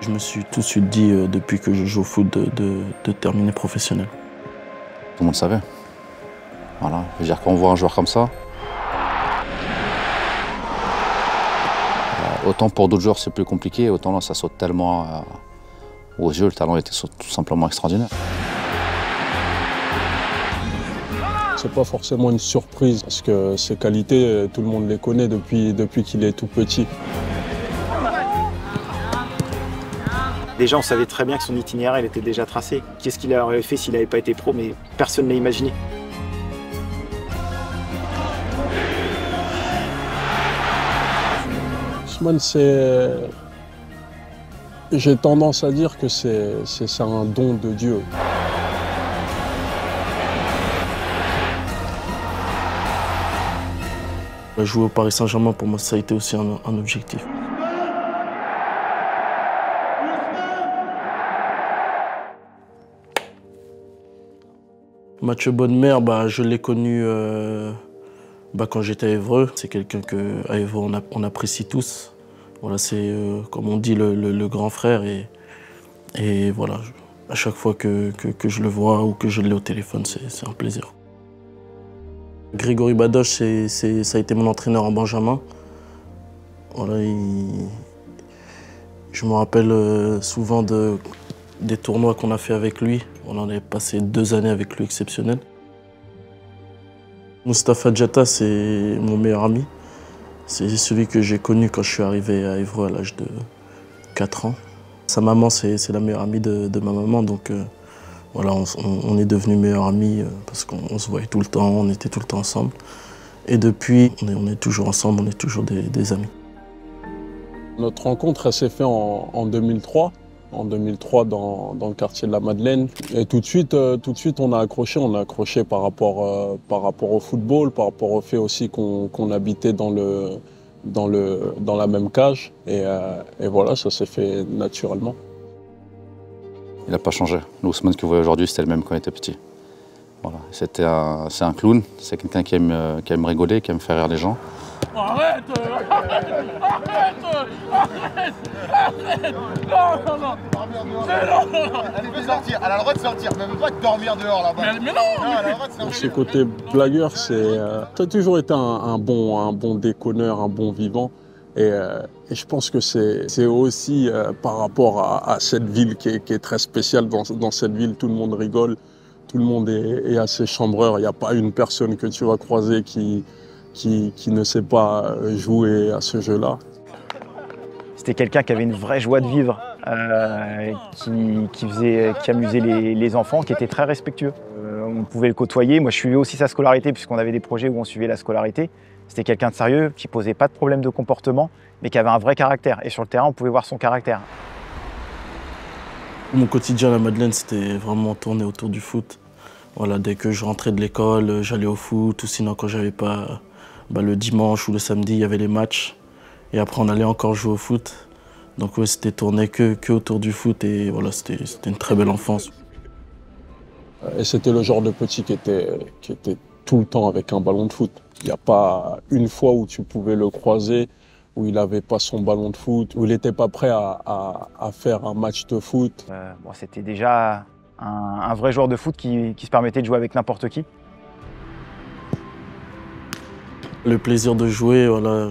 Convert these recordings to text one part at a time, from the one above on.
Je me suis tout de suite dit, depuis que je joue au foot, de terminer professionnel. Tout le monde savait. Voilà. Je veux dire, quand on voit un joueur comme ça, autant pour d'autres joueurs c'est plus compliqué, autant là ça saute tellement aux yeux, le talent était tout simplement extraordinaire. C'est pas forcément une surprise parce que ses qualités, tout le monde les connaît depuis qu'il est tout petit. Déjà, on savait très bien que son itinéraire il était déjà tracé. Qu'est-ce qu'il aurait fait s'il n'avait pas été pro, mais personne ne l'a imaginé. Ousmane, j'ai tendance à dire que c'est un don de Dieu. Jouer au Paris Saint-Germain, pour moi, ça a été aussi un objectif. Mathieu Bonnemer, je l'ai connu quand j'étais à Évreux. C'est quelqu'un qu'à Évreux, on apprécie tous. Voilà, c'est, comme on dit, le grand frère. Et voilà, à chaque fois que je le vois ou que je l'ai au téléphone, c'est un plaisir. Grégory Badoche, ça a été mon entraîneur en Benjamin. Voilà, je me rappelle souvent des tournois qu'on a fait avec lui. On en a passé 2 années avec lui exceptionnelles. Moustapha Diatta, c'est mon meilleur ami. C'est celui que j'ai connu quand je suis arrivé à Évreux à l'âge de 4 ans. Sa maman, c'est la meilleure amie de ma maman, donc voilà, on est devenus meilleurs amis parce qu'on se voyait tout le temps, on était tout le temps ensemble. Et depuis, on est toujours ensemble, on est toujours des amis. Notre rencontre, elle s'est faite en 2003. En 2003, dans le quartier de la Madeleine. Et tout de suite, on a accroché. On a accroché par rapport au football, par rapport au fait aussi qu'on habitait dans la même cage. Et voilà, ça s'est fait naturellement. Il n'a pas changé. L'Ousmane que vous voyez aujourd'hui, c'était le même quand il était petit. Voilà. C'est un clown, c'est quelqu'un qui aime rigoler, qui aime faire rire les gens. Arrête! Non! Elle peut sortir, elle a le droit de sortir, même pas de dormir dehors là-bas. Mais non! Elle a le droit de sortir. Ce côté blagueur, ça a toujours été un bon déconneur, un bon vivant. Et je pense que c'est aussi par rapport à cette ville qui est très spéciale. Dans cette ville, tout le monde rigole, tout le monde est assez chambreur. Il n'y a pas une personne que tu vas croiser qui ne sait pas jouer à ce jeu-là. C'était quelqu'un qui avait une vraie joie de vivre, qui amusait les enfants, qui était très respectueux. On pouvait le côtoyer. Moi, je suivais aussi sa scolarité, puisqu'on avait des projets où on suivait la scolarité. C'était quelqu'un de sérieux, qui posait pas de problème de comportement, mais qui avait un vrai caractère. Et sur le terrain, on pouvait voir son caractère. Mon quotidien à la Madeleine, c'était vraiment tourné autour du foot. Voilà, dès que je rentrais de l'école, j'allais au foot, ou sinon quand j'avais pas le dimanche ou le samedi, il y avait les matchs. Et après, on allait encore jouer au foot. Donc ouais, c'était tourné que autour du foot et voilà, c'était une très belle enfance. Et c'était le genre de petit qui était tout le temps avec un ballon de foot. Il n'y a pas une fois où tu pouvais le croiser, où il n'avait pas son ballon de foot, où il n'était pas prêt à faire un match de foot. C'était déjà un vrai joueur de foot qui se permettait de jouer avec n'importe qui. Le plaisir de jouer, voilà,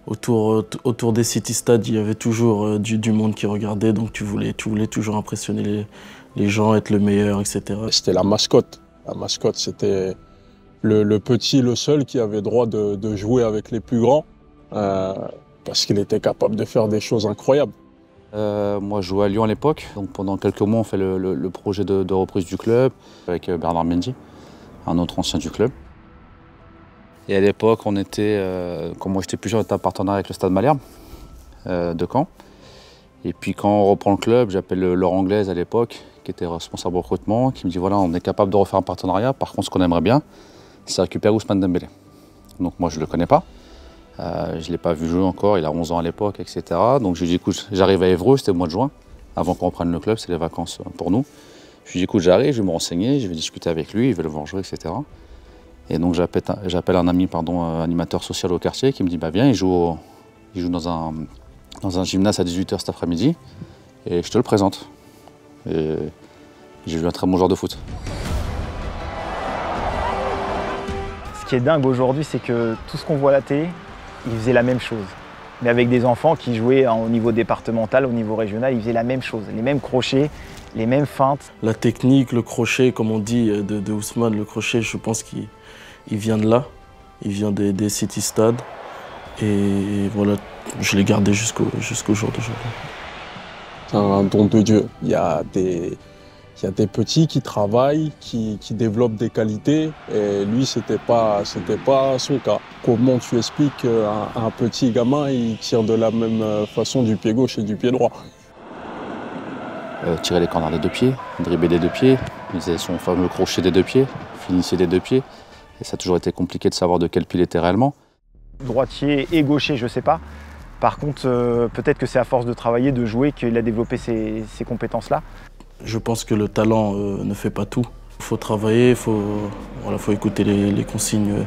autour des City Stades, il y avait toujours du monde qui regardait, donc tu voulais toujours impressionner les gens, être le meilleur, etc. C'était la mascotte. La mascotte, c'était le petit, le seul qui avait droit de jouer avec les plus grands, parce qu'il était capable de faire des choses incroyables. Moi, je jouais à Lyon à l'époque. Donc pendant quelques mois, on fait le projet de reprise du club avec Bernard Mendy, un autre ancien du club. Et à l'époque, on était, quand moi j'étais plus jeune, on était en partenariat avec le Stade Malherbe de Caen. Et puis quand on reprend le club, j'appelle Laurent Anglaise à l'époque, qui était responsable recrutement, qui me dit voilà, on est capable de refaire un partenariat. Par contre, ce qu'on aimerait bien, c'est récupérer Ousmane Dembélé. Donc moi, je ne le connais pas. Je ne l'ai pas vu jouer encore, il a 11 ans à l'époque, etc. Donc je lui dis écoute, j'arrive à Évreux, c'était au mois de juin, avant qu'on reprenne le club, c'est les vacances pour nous. Je lui dis écoute, j'arrive, je vais me renseigner, je vais discuter avec lui, je vais le voir jouer, etc. Et donc j'appelle un ami, animateur social au quartier, qui me dit bah viens, il joue dans un gymnase à 18 h cet après-midi. et je te le présente. Et j'ai vu un très bon joueur de foot. Ce qui est dingue aujourd'hui, c'est que tout ce qu'on voit à la télé, ils faisaient la même chose. Mais avec des enfants qui jouaient au niveau départemental, au niveau régional, ils faisaient la même chose. Les mêmes crochets, les mêmes feintes. La technique, le crochet, comme on dit de Ousmane, le crochet, je pense qu'il vient de là. Il vient des City Stades. Et voilà, je l'ai gardé jusqu'au jour d'aujourd'hui. C'est un don de Dieu. Il y a des petits qui travaillent, qui développent des qualités, et lui, c'était pas son cas. Comment tu expliques qu'un petit gamin, il tire de la même façon du pied gauche et du pied droit? Tirer les corners des 2 pieds, dribbler des 2 pieds, il faisait son fameux crochet des 2 pieds, finissait des 2 pieds. Et ça a toujours été compliqué de savoir de quel pied il était réellement. Droitier et gaucher, je sais pas. Par contre, peut-être que c'est à force de travailler, de jouer, qu'il a développé ces compétences-là. Je pense que le talent ne fait pas tout. Il faut travailler, il faut écouter les consignes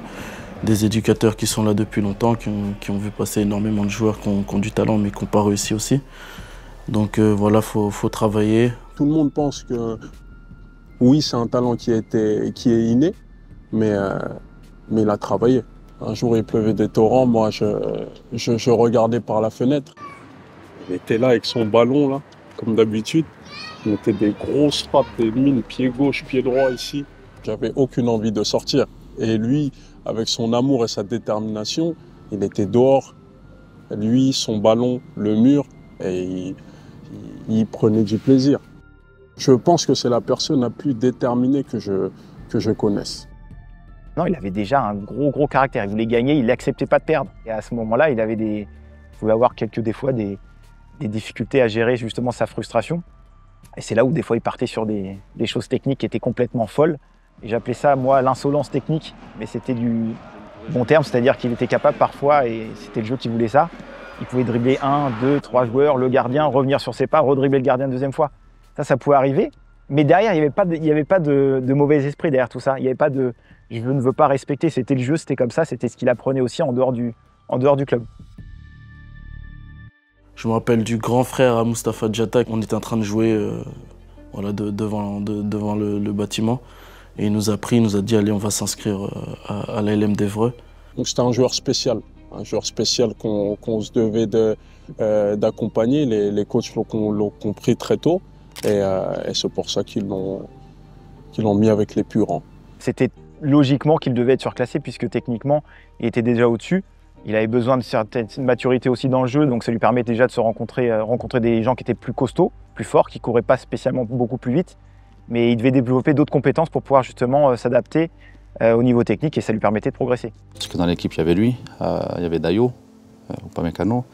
des éducateurs qui sont là depuis longtemps, qui ont vu passer énormément de joueurs qui ont du talent mais qui n'ont pas réussi aussi. Donc voilà, faut travailler. Tout le monde pense que oui, c'est un talent qui est inné, mais il a travaillé. Un jour, il pleuvait des torrents, moi, je regardais par la fenêtre. Il était là avec son ballon, là, comme d'habitude. Il mettait des grosses frappes, des mines, pied gauche, pied droit ici. J'avais aucune envie de sortir. Et lui, avec son amour et sa détermination, il était dehors. Lui, son ballon, le mur, et il prenait du plaisir. Je pense que c'est la personne la plus déterminée que je connaisse. Non, il avait déjà un gros caractère. Il voulait gagner, il n'acceptait pas de perdre. Et à ce moment-là, il pouvait avoir des fois des difficultés à gérer justement sa frustration. Et c'est là où des fois il partait sur des choses techniques qui étaient complètement folles. Et j'appelais ça, moi, l'insolence technique. Mais c'était du bon terme, c'est-à-dire qu'il était capable parfois, et c'était le jeu qui voulait ça, il pouvait dribbler 1, 2, 3 joueurs, le gardien, revenir sur ses pas, redribbler le gardien une deuxième fois. Ça pouvait arriver. Mais derrière, il n'y avait pas de mauvais esprit derrière tout ça. Il n'y avait pas de « je ne veux pas respecter », c'était le jeu, c'était comme ça, c'était ce qu'il apprenait aussi en dehors du club. Je me rappelle du grand frère à Moustapha Diatta. On était en train de jouer devant le bâtiment. Et il nous a dit « Allez, on va s'inscrire à l'ALM d'Évreux ». Donc c'était un joueur spécial qu'on se devait d'accompagner. Les coachs l'ont compris très tôt. Et c'est pour ça qu'ils l'ont mis avec les plus grands. C'était logiquement qu'il devait être surclassé puisque techniquement, il était déjà au-dessus. Il avait besoin de certaine maturité aussi dans le jeu, donc ça lui permet déjà de se rencontrer des gens qui étaient plus costauds, plus forts, qui ne couraient pas spécialement beaucoup plus vite. Mais il devait développer d'autres compétences pour pouvoir justement s'adapter au niveau technique et ça lui permettait de progresser. Parce que dans l'équipe, il y avait lui, il y avait Dayo, Upamecano,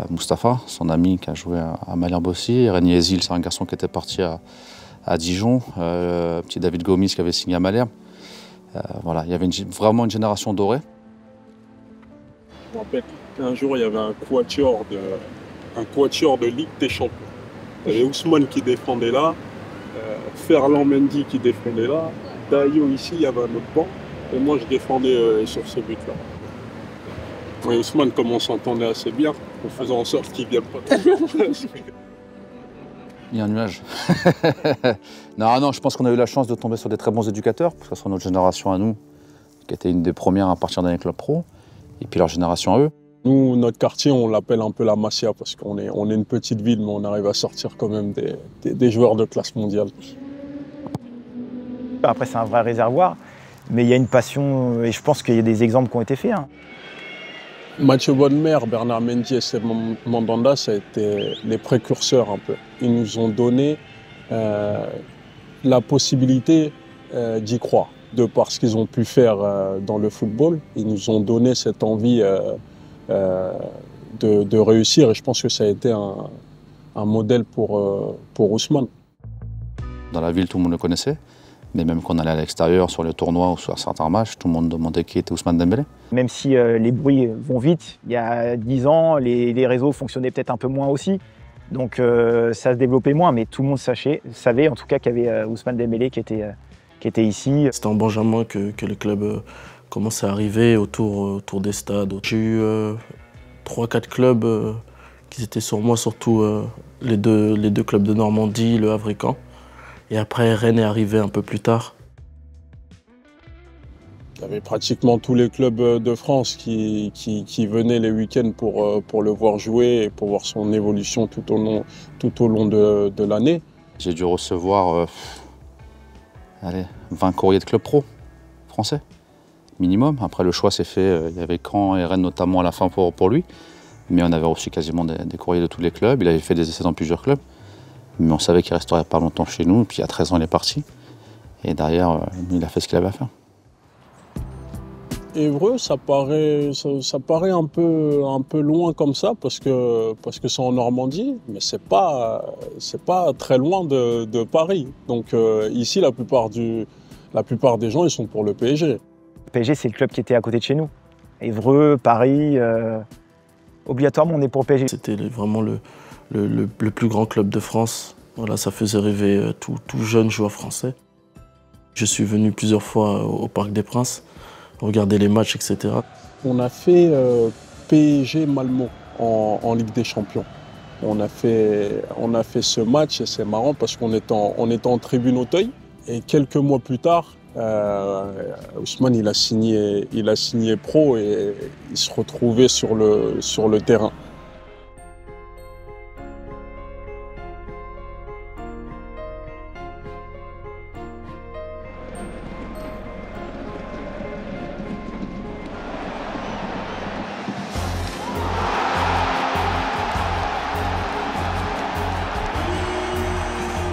Mustapha, son ami qui a joué à Malherbe aussi, Reni Ezil, c'est un garçon qui était parti à Dijon, petit David Gomis qui avait signé à Malherbe. Voilà, il y avait vraiment une génération dorée. Je me rappelle qu'un jour, il y avait un quatuor de Ligue des Champions. Il y avait Ousmane qui défendait là, Ferland Mendy qui défendait là, Dayo ici, il y avait un autre banc, et moi je défendais sur ce but-là. Et Ousmane, comme on s'entendait assez bien, on faisait en sorte qu'il ne vienne pas. Il y a un nuage. Non, je pense qu'on a eu la chance de tomber sur des très bons éducateurs, parce que c'est notre génération à nous, qui était une des premières à partir d'un club pro, et puis leur génération à eux. Nous, notre quartier, on l'appelle un peu la Masia, parce qu'on est une petite ville, mais on arrive à sortir quand même des joueurs de classe mondiale. Après, c'est un vrai réservoir, mais il y a une passion, et je pense qu'il y a des exemples qui ont été faits. Mathieu Bonnemer, Bernard Mendy et Seb Mandanda, ça a été les précurseurs un peu. Ils nous ont donné la possibilité d'y croire. De par ce qu'ils ont pu faire dans le football, ils nous ont donné cette envie de réussir et je pense que ça a été un modèle pour Ousmane. Dans la ville, tout le monde le connaissait. Mais même quand on allait à l'extérieur, sur les tournois ou sur certains matchs, tout le monde demandait qui était Ousmane Dembélé. Même si les bruits vont vite, il y a 10 ans, les réseaux fonctionnaient peut-être un peu moins aussi. Donc ça se développait moins, mais tout le monde savait en tout cas qu'il y avait Ousmane Dembélé qui était ici. C'était en Benjamin que le club commençait à arriver autour des stades. J'ai eu 3-4 clubs Ils étaient sur moi, surtout les deux clubs de Normandie, le Havre et Caen. Et après, Rennes est arrivé un peu plus tard. Il y avait pratiquement tous les clubs de France qui venaient les week-ends pour le voir jouer et pour voir son évolution tout au long de l'année. J'ai dû recevoir 20 courriers de clubs pro français, minimum. Après, le choix s'est fait, il y avait Caen et Rennes notamment à la fin pour lui. Mais on avait reçu quasiment des courriers de tous les clubs. Il avait fait des essais dans plusieurs clubs. Mais on savait qu'il ne resterait pas longtemps chez nous. Et puis à 13 ans, il est parti. Et derrière, il a fait ce qu'il avait à faire. Évreux, ça paraît un peu loin comme ça parce que c'est en Normandie, mais c'est pas très loin de Paris. Donc ici, la plupart des gens, ils sont pour le PSG. Le PSG, c'est le club qui était à côté de chez nous. Évreux, Paris, obligatoirement, on est pour le PSG. C'était vraiment le plus grand club de France. Voilà, ça faisait rêver tout jeune joueur français. Je suis venu plusieurs fois au Parc des Princes, regarder les matchs, etc. On a fait PSG Malmo en Ligue des Champions. On a fait ce match et c'est marrant parce qu'on était en tribune Auteuil. Et quelques mois plus tard, Ousmane il a signé pro et il se retrouvait sur le terrain.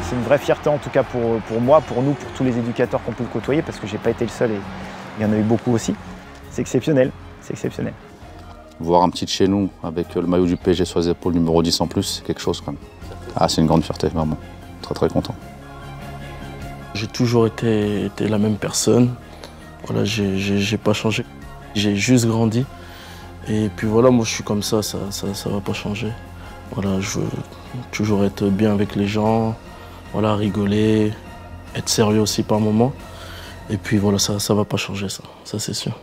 C'est une vraie fierté en tout cas pour moi, pour nous, pour tous les éducateurs qu'on peut le côtoyer, parce que j'ai pas été le seul et il y en a eu beaucoup aussi. C'est exceptionnel, c'est exceptionnel. Voir un petit de chez nous avec le maillot du PSG sur les épaules, numéro 10 en plus, c'est quelque chose quand même. Ah, c'est une grande fierté, vraiment. Très très content. J'ai toujours été la même personne. Voilà, j'ai pas changé. J'ai juste grandi. Et puis voilà, moi je suis comme ça va pas changer. Voilà, je veux toujours être bien avec les gens. Voilà, rigoler, être sérieux aussi par moments. Et puis voilà, ça va pas changer, ça c'est sûr.